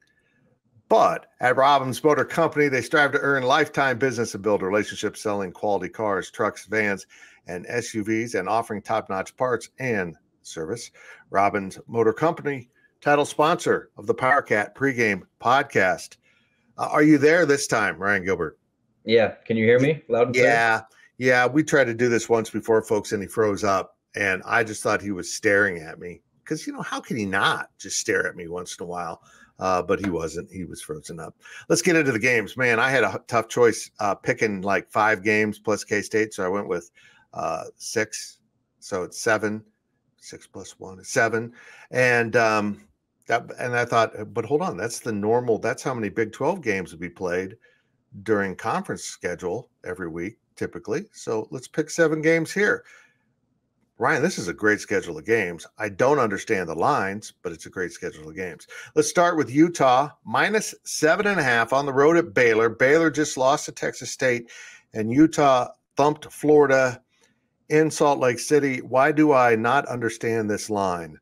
But at Robbins Motor Company, they strive to earn lifetime business and build relationships selling quality cars, trucks, vans, and SUVs, and offering top-notch parts and service. Robbins Motor Company, title sponsor of the Powercat Pregame Podcast. Are you there this time, Ryan Gilbert? Yeah. Can you hear me loud and clear? Yeah. We tried to do this once before, folks, and he froze up, and I just thought he was staring at me because, how can he not just stare at me once in a while? But he wasn't. He was frozen up. Let's get into the games. Man, I had a tough choice picking like 5 games plus K-State, so I went with 6. So it's 7. 6 plus 1 is 7. And I thought, but hold on, that's the normal. That's how many Big 12 games would be played during conference schedule every week, typically. So let's pick 7 games here. Ryan, this is a great schedule of games. I don't understand the lines, but it's a great schedule of games. Let's start with Utah, minus 7.5 on the road at Baylor. Baylor just lost to Texas State, and Utah thumped Florida in Salt Lake City. Why do I not understand this line?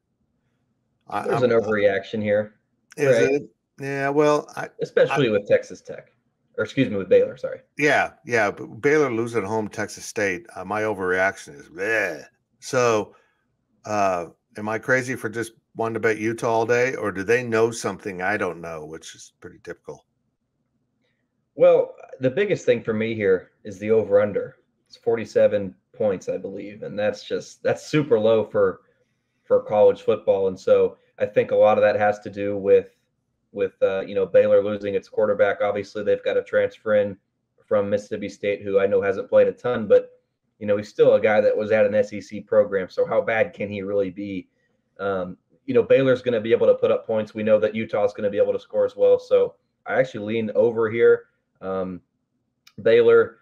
There's an overreaction here. Is it? Yeah, well, especially with Texas Tech. Or excuse me, with Baylor, sorry. Yeah, but Baylor losing at home to Texas State, my overreaction is bleh. So am I crazy for just wanting to bet Utah all day, or do they know something I don't know, which is pretty typical? Well, the biggest thing for me here is the over-under. It's 47 points, I believe, and that's super low for college football. And so I think a lot of that has to do with Baylor losing its quarterback. Obviously, they've got a transfer in from Mississippi State who I know hasn't played a ton, but he's still a guy that was at an SEC program. So how bad can he really be? Baylor's going to be able to put up points. We know that Utah's going to be able to score as well. So I actually lean over here. Baylor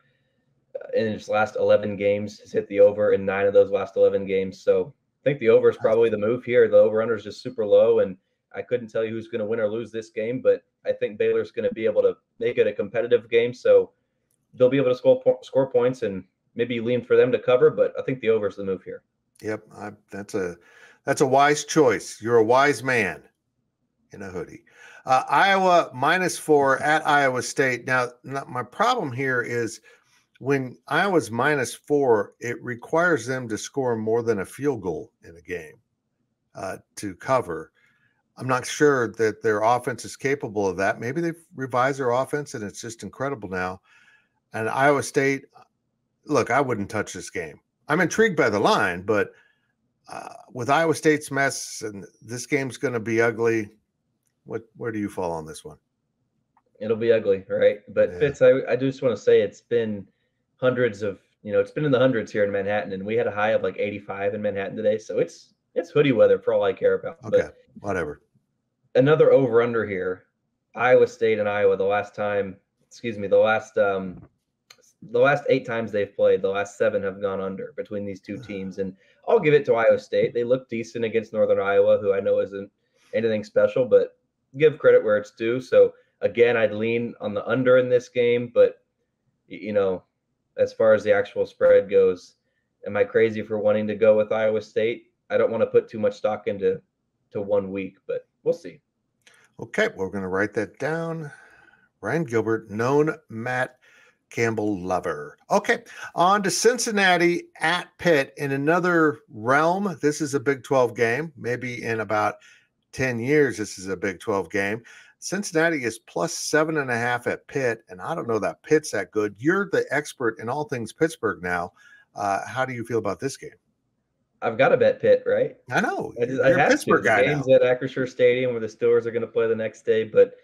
in its last 11 games has hit the over in 9 of those last 11 games. So I think the over is probably the move here. The over-under is just super low, and I couldn't tell you who's going to win or lose this game, but I think Baylor's going to be able to make it a competitive game. So they'll be able to score points and maybe lean for them to cover, but I think the over is the move here. Yep, that's a wise choice. You're a wise man in a hoodie. Iowa -4 at Iowa State. Now, my problem here is when Iowa's -4, it requires them to score more than a field goal in a game to cover. I'm not sure that their offense is capable of that. Maybe they've revised their offense and it's just incredible now. And Iowa State, look, I wouldn't touch this game. I'm intrigued by the line, but with Iowa State's mess and this game's going to be ugly, where do you fall on this one? It'll be ugly, right? But yeah. Fitz, I just want to say it's been hundreds of, it's been in the hundreds here in Manhattan, and we had a high of like 85 in Manhattan today. So it's hoodie weather for all I care about. Okay, but whatever. Another over-under here, Iowa State and Iowa, the last 8 times they've played, the last 7 have gone under between these two teams. And I'll give it to Iowa State. They look decent against Northern Iowa, who I know isn't anything special, but give credit where it's due. So again, I'd lean on the under in this game, but as far as the actual spread goes, am I crazy for wanting to go with Iowa State? I don't want to put too much stock into 1 week, but we'll see. Okay, we're going to write that down. Ryan Gilbert, known Matt Campbell lover. Okay, on to Cincinnati at Pitt in another realm. This is a Big 12 game. Maybe in about 10 years, this is a Big 12 game. Cincinnati is +7.5 at Pitt, and I don't know that Pitt's that good. You're the expert in all things Pittsburgh now. How do you feel about this game? I've got to bet Pitt, right? I know. I have Pittsburgh to. The game's at Acrisure Stadium where the Steelers are going to play the next day, but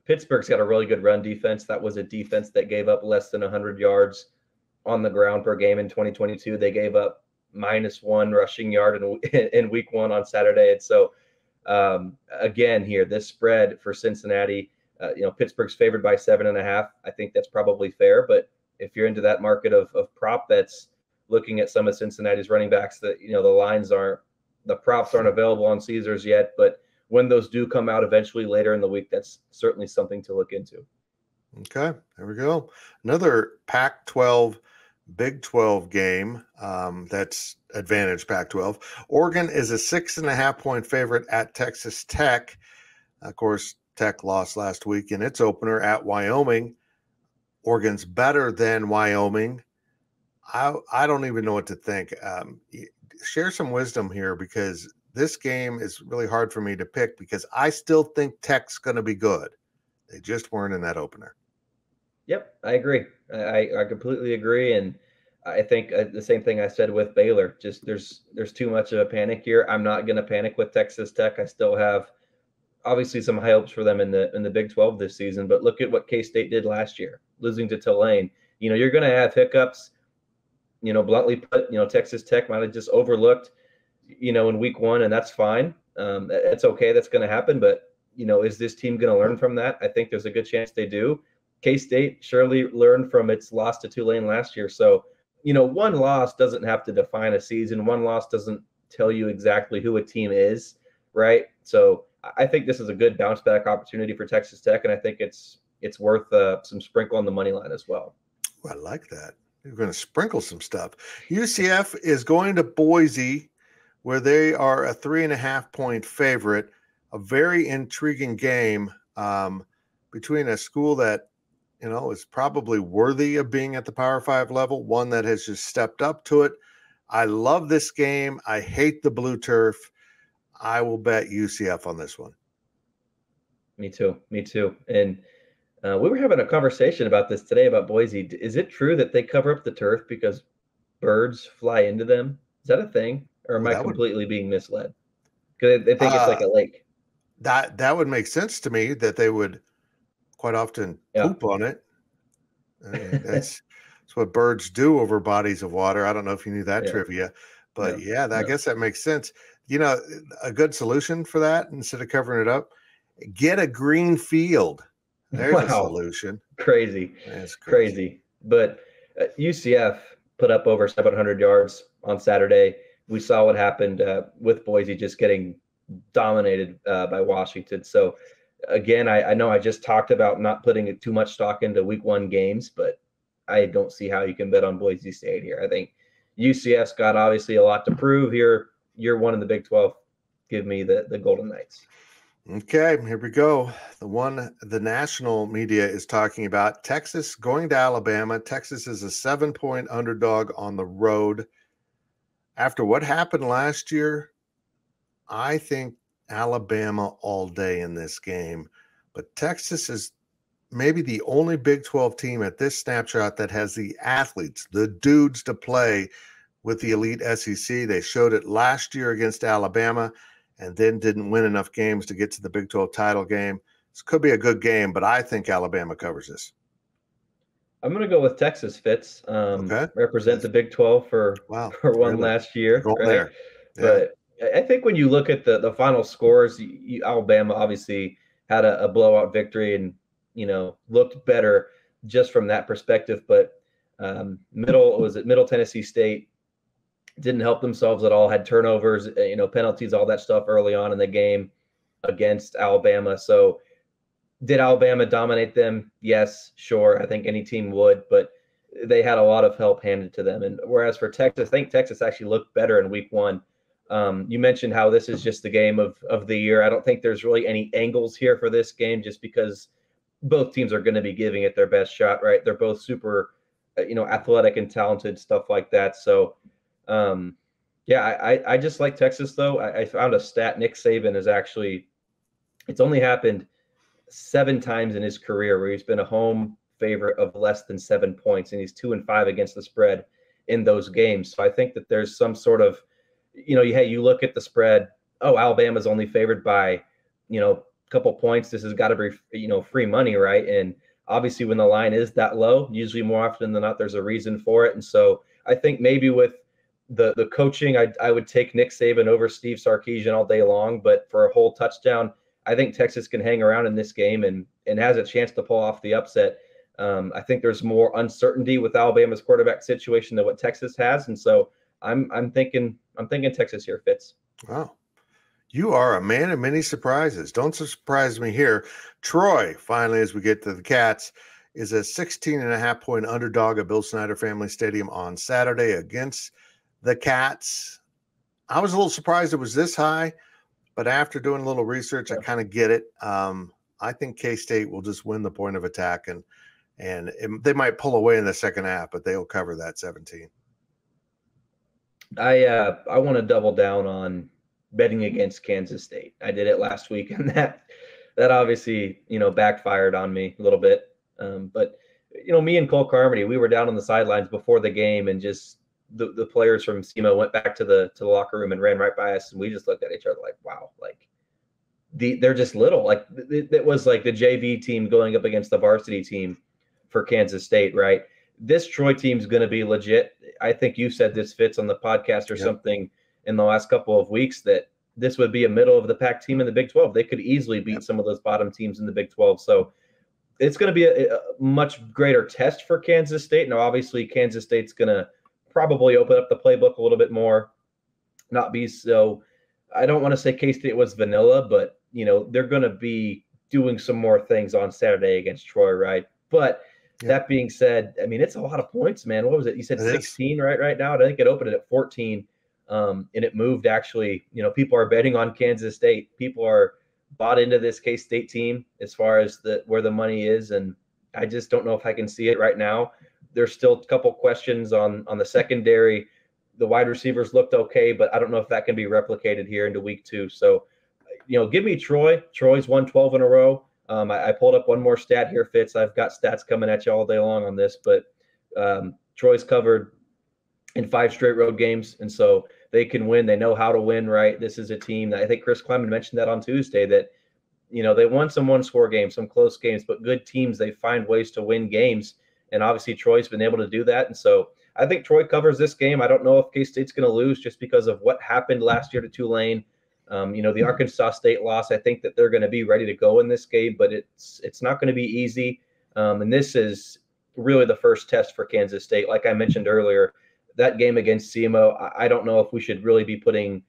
Pittsburgh's got a really good run defense. That was a defense that gave up less than 100 yards on the ground per game in 2022. They gave up -1 rushing yard in week 1 on Saturday. And so, again, here, this spread for Cincinnati, Pittsburgh's favored by 7.5. I think that's probably fair. But if you're into that market of prop bets, looking at some of Cincinnati's running backs, that the props aren't available on Caesars yet, but when those do come out eventually later in the week, that's certainly something to look into. Okay, there we go. Another Pac-12, Big 12 game. That's advantage Pac-12. Oregon is a 6.5-point favorite at Texas Tech. Of course, Tech lost last week in its opener at Wyoming. Oregon's better than Wyoming. I don't even know what to think. Share some wisdom here, because this game is really hard for me to pick because I still think Tech's going to be good. They just weren't in that opener. Yep, I agree. I completely agree, and I think the same thing I said with Baylor. Just there's too much of a panic here. I'm not going to panic with Texas Tech. I still have obviously some high hopes for them in the Big 12 this season. But look at what K-State did last year, losing to Tulane. You're going to have hiccups. Bluntly put, Texas Tech might have just overlooked, in week 1, and that's fine. It's okay. That's going to happen. But, is this team going to learn from that? I think there's a good chance they do. K-State surely learned from its loss to Tulane last year. So, one loss doesn't have to define a season. One loss doesn't tell you exactly who a team is, right? So I think this is a good bounce back opportunity for Texas Tech, and I think it's worth some sprinkle on the money line as well. I like that. You're going to sprinkle some stuff. UCF is going to Boise, where they are a 3.5-point favorite. A very intriguing game between a school that, is probably worthy of being at the Power 5 level, one that has just stepped up to it. I love this game. I hate the blue turf. I will bet UCF on this one. Me too. And we were having a conversation about this today about Boise. Is it true that they cover up the turf because birds fly into them? Is that a thing? Or am I completely being misled? Because they think it's like a lake. That would make sense to me, that they would quite often poop on it. That's what birds do over bodies of water. I don't know if you knew that trivia, but I guess that makes sense. A good solution for that, instead of covering it up, get a green field. There's a solution. Crazy. That's crazy. But UCF put up over 700 yards on Saturday. We saw what happened with Boise just getting dominated by Washington. So again, I know I just talked about not putting too much stock into week 1 games, but I don't see how you can bet on Boise State here. I think UCF's got obviously a lot to prove here. Year 1 in the Big 12. Give me the Golden Knights. Okay, here we go. The one the national media is talking about, Texas going to Alabama. Texas is a 7-point underdog on the road. After what happened last year, I think Alabama all day in this game. But Texas is maybe the only Big 12 team at this snapshot that has the athletes, the dudes to play with the elite SEC. They showed it last year against Alabama and then didn't win enough games to get to the Big 12 title game. This could be a good game, but I think Alabama covers this. I'm going to go with Texas, Fitz. Represent the Big 12 for one last year. Right? But I think when you look at the final scores, Alabama obviously had a blowout victory and, looked better just from that perspective. But Middle Tennessee State didn't help themselves at all, had turnovers, penalties, all that stuff early on in the game against Alabama. So did Alabama dominate them? Yes, sure. I think any team would, but they had a lot of help handed to them. And whereas for Texas, I think Texas actually looked better in week 1. You mentioned how this is just the game of the year. I don't think there's really any angles here for this game, just because both teams are going to be giving it their best shot, right? They're both super, athletic and talented, stuff like that. So, I just like Texas, though. I found a stat. Nick Saban it's only happened 7 times in his career where he's been a home favorite of less than 7 points, and he's 2-5 against the spread in those games. So I think that there's some sort of, you look at the spread. Oh, Alabama's only favored by, a couple points. This has got to be, free money, right? And obviously when the line is that low, usually more often than not, there's a reason for it. And so I think maybe with the coaching, I would take Nick Saban over Steve Sarkisian all day long, but for a whole touchdown, I think Texas can hang around in this game and has a chance to pull off the upset. I think there's more uncertainty with Alabama's quarterback situation than what Texas has, and so I'm thinking Texas here, Fitz. Wow, you are a man of many surprises. Don't surprise me here. Troy, finally, as we get to the Cats, is a 16.5-point underdog at Bill Snyder Family Stadium on Saturday against the Cats. I was a little surprised it was this high, but after doing a little research, I kind of get it. I think K-State will just win the point of attack, and they might pull away in the second half, but they'll cover that 17. I want to double down on betting against Kansas State. I did it last week, and that obviously backfired on me a little bit. But me and Cole Carmody, we were down on the sidelines before the game, and just the players from SEMA went back to the locker room and ran right by us, and we just looked at each other like, wow, like they're just little. Like it was like the JV team going up against the varsity team for Kansas State, right? This Troy team's going to be legit. I think you said this, Fitz, on the podcast or something in the last couple of weeks, that this would be a middle of the pack team in the Big 12. They could easily beat some of those bottom teams in the Big 12. So it's going to be a much greater test for Kansas State. Now, obviously, Kansas State's going to probably open up the playbook a little bit more, not be so. I don't want to say K-State was vanilla, but they're going to be doing some more things on Saturday against Troy, right? But Yeah. That being said, I mean, it's a lot of points, man. What was it? You said 16 right now? I think it opened at 14, and it moved actually. People are betting on Kansas State. People are bought into this K-State team as far as where the money is, and I just don't know if I can see it right now. There's still a couple questions on the secondary. The wide receivers looked okay, but I don't know if that can be replicated here into week 2. So, give me Troy. Troy's won 12 in a row. I pulled up one more stat here, Fitz. I've got stats coming at you all day long on this, but Troy's covered in 5 straight road games, and so they can win. They know how to win, right? This is a team that I think Chris Kleiman mentioned that on Tuesday, that they won some one-score games, some close games, but good teams, they find ways to win games, and obviously Troy's been able to do that, and so I think Troy covers this game. I don't know if K-State's going to lose just because of what happened last year to Tulane. The Arkansas State loss, I think that they're going to be ready to go in this game, but it's not going to be easy. And this is really the first test for Kansas State. Like I mentioned earlier, that game against SEMO, I don't know if we should really be putting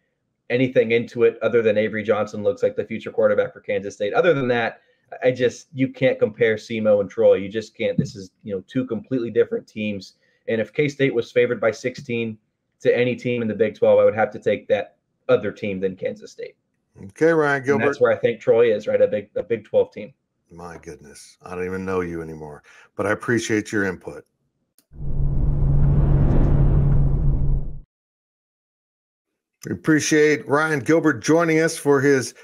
anything into it other than Avery Johnson looks like the future quarterback for Kansas State. Other than that, you can't compare SEMO and Troy. You just can't. This is, 2 completely different teams. And if K-State was favored by 16 to any team in the Big 12, I would have to take that other team than Kansas State. Okay, Ryan Gilbert. And that's where I think Troy is, right? A Big 12 team. My goodness. I don't even know you anymore, but I appreciate your input. We appreciate Ryan Gilbert joining us for his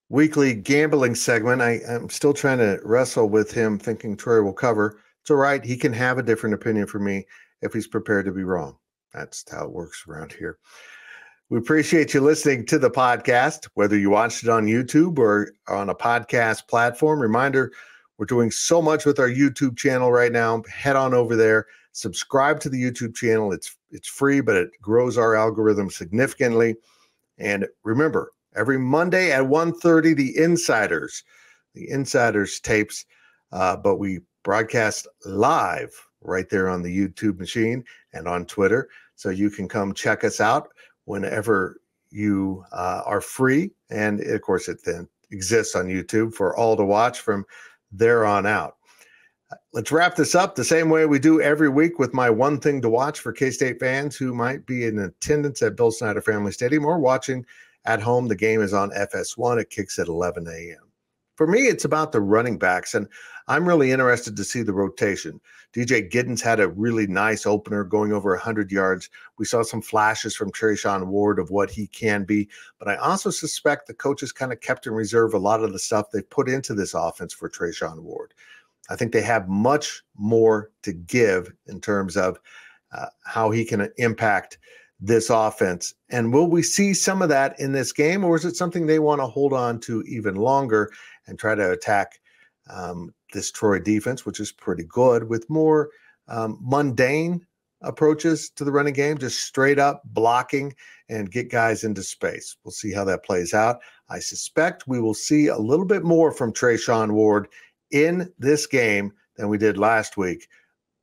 weekly gambling segment. I'm still trying to wrestle with him thinking Troy will cover. It's all right. He can have a different opinion from me if he's prepared to be wrong. That's how it works around here. We appreciate you listening to the podcast, whether you watched it on YouTube or on a podcast platform. Reminder, we're doing so much with our YouTube channel right now. Head on over there, subscribe to the YouTube channel. It's free, but it grows our algorithm significantly. And remember, every Monday at 1:30, the Insiders tapes, but we broadcast live right there on the YouTube machine and on Twitter. So you can come check us out whenever you are free. And of course, it then exists on YouTube for all to watch from there on out. Let's wrap this up the same way we do every week with my one thing to watch for K-State fans who might be in attendance at Bill Snyder Family Stadium or watching at home. The game is on FS1. It kicks at 11 a.m. For me, it's about the running backs, and I'm really interested to see the rotation. DJ Giddens had a really nice opener going over 100 yards. We saw some flashes from Trayshawn Ward of what he can be, but I also suspect the coaches kind of kept in reserve a lot of the stuff they've put into this offense for Trayshawn Ward. I think they have much more to give in terms of how he can impact this offense. And will we see some of that in this game, or is it something they want to hold on to even longer and try to attack this Troy defense, which is pretty good, with more mundane approaches to the running game, just straight up blocking and get guys into space? We'll see how that plays out. I suspect we will see a little bit more from Trayshawn Ward in this game than we did last week,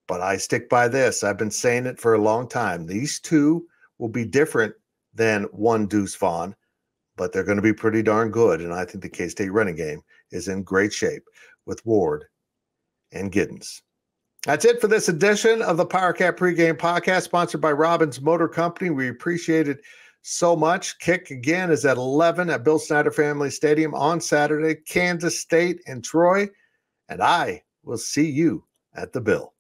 but I stick by this. I've been saying it for a long time. These two will be different than one Deuce Vaughn, but they're going to be pretty darn good, and I think the K-State running game is in great shape with Ward and Giddens. That's it for this edition of the Powercat Pregame Podcast, sponsored by Robbins Motor Company. We appreciate it so much. Kick again is at 11 at Bill Snyder Family Stadium on Saturday, Kansas State and Troy, and I will see you at the Bill.